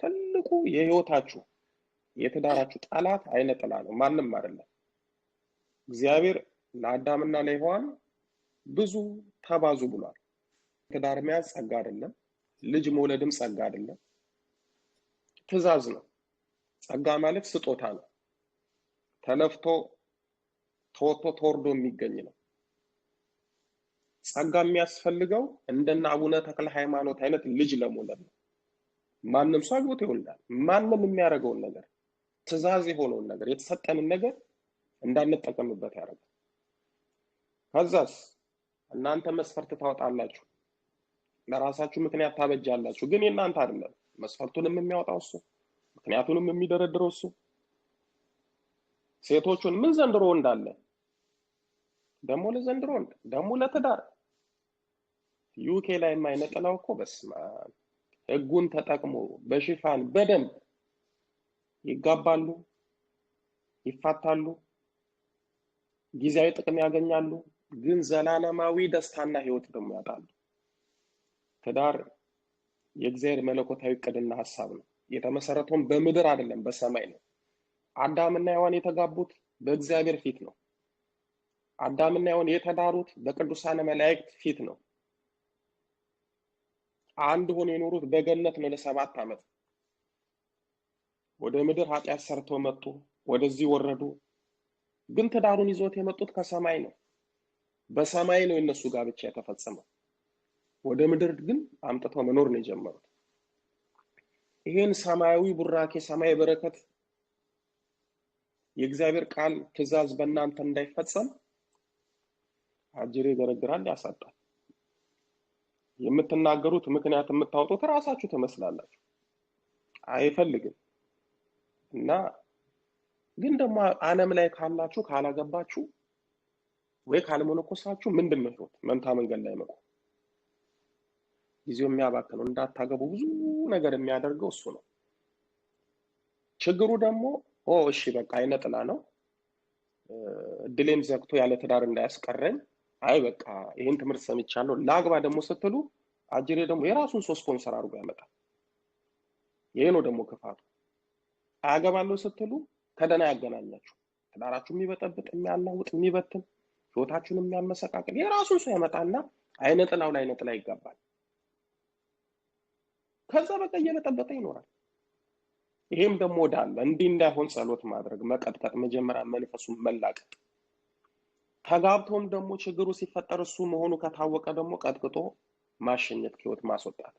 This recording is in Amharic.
ትልቁ የህይወታችሁ የትዳራችሁ ጠላት አይነ ጥላ ነው፣ ማንም አይደለም። እግዚአብሔር ለአዳምና ለሔዋን ብዙ ተባዙ ብሏል። ትዳር መያዝ ጸጋ አይደለም፣ ልጅ መውለድም ጸጋ አይደለም፣ ትእዛዝ ነው። ጸጋ ማለት ስጦታ ነው፣ ተለፍቶ ተወጥቶ ተወርዶ የሚገኝ ነው። ጸጋ የሚያስፈልገው እንደና አቡነ ተክለ ሃይማኖት አይነት ልጅ ለመውለድ ነው። ማንም ሰው አግብቶ ይወልዳል። ማንም የሚያደርገውን ነገር ትእዛዝ የሆነውን ነገር የተሰጠንን ነገር እንዳንጠቀምበት ያደርጋል። ከዛስ እናንተ መስፈርት ታወጣላችሁ፣ ለራሳችሁ ምክንያት ታበጃላችሁ። ግን የእናንተ አይደለም። መስፈርቱንም የሚያወጣው እሱ፣ ምክንያቱንም የሚደረድረው እሱ። ሴቶቹን ምን ዘንድሮ እንዳለ ደሞ ለዘንድሮ ደሞ ለትዳር ዩኬ ላይ የማይነጥላው እኮ በስማ ህጉን ተጠቅሞ በሽፋን በደንብ ይጋባሉ፣ ይፋታሉ፣ ጊዜያዊ ጥቅም ያገኛሉ፣ ግን ዘላለማዊ ደስታና ህይወት ደግሞ ያጣሉ። ትዳር የእግዚአብሔር መለኮታዊ ዕቅድና ሐሳብ ነው። የተመሰረተው በምድር አይደለም በሰማይ ነው። አዳምና ሔዋን የተጋቡት በእግዚአብሔር ፊት ነው። አዳምና ሔዋን የተዳሩት በቅዱሳን መላእክት ፊት ነው። አንድ ሆነው የኖሩት በገነት ነው ለ7 ዓመት። ወደ ምድር ኃጢአት ሰርተው መጡ፣ ወደዚህ ወረዱ። ግን ትዳሩን ይዞት የመጡት ከሰማይ ነው። በሰማይ ነው የነሱ ጋብቻ የተፈጸመው። ወደ ምድር ግን አምጥተው መኖር ነው የጀመሩት። ይሄን ሰማያዊ ቡራኬ፣ ሰማያዊ በረከት፣ የእግዚአብሔር ቃል ትእዛዝ በእናንተ እንዳይፈጸም አጅሬ ገረግራል፣ ያሳጣል። የምትናገሩት ምክንያት የምታወጡት ራሳችሁ ትመስላላችሁ። አይፈልግም። እና ግን ደግሞ ዓለም ላይ ካላችሁ ካላገባችሁ ወይ ካልሞነኮሳችሁ ምንድነው ህይወት? መንታ መንገድ ላይ መቆም፣ ጊዜው የሚያባክነው። እንዳታገቡ ብዙ ነገር የሚያደርገው እሱ ነው። ችግሩ ደግሞ እሺ በቃ አይነ ጥላ ነው፣ እድሌም ዘግቶ ያለ ትዳር እንዳያስቀረኝ፣ አይ በቃ ይሄን ትምህርት ሰምቻለሁ ላግባ ደግሞ ስትሉ አጅሬ ደግሞ የራሱን ሶስት ስፖንሰር አድርጎ ያመጣል። ይሄ ነው ደግሞ ክፋቱ። አያገባለሁ ስትሉ ከደና ያገናኛችሁ፣ ትዳራችሁ የሚበጠብጥ፣ የሚያናውጥ፣ የሚበትን፣ ህይወታችሁን የሚያመሰቃቅል የራሱን ሰው ያመጣና አይነ ጥላው ላይ አይነ ጥላ ይጋባል። ከዛ በቃ እየበጠበጠ ይኖራል። ይሄም ደግሞ ወዳለ እንዲህ እንዳይሆን ጸሎት ማድረግ፣ መቀጥቀጥ፣ መጀመሪያ መንፈሱን መላቀቅ። ተጋብቶም ደግሞ ችግሩ ሲፈጠር እሱ መሆኑ ከታወቀ ደግሞ ቀጥቅጦ ማሸኘት፣ ህይወት ማስወጣት።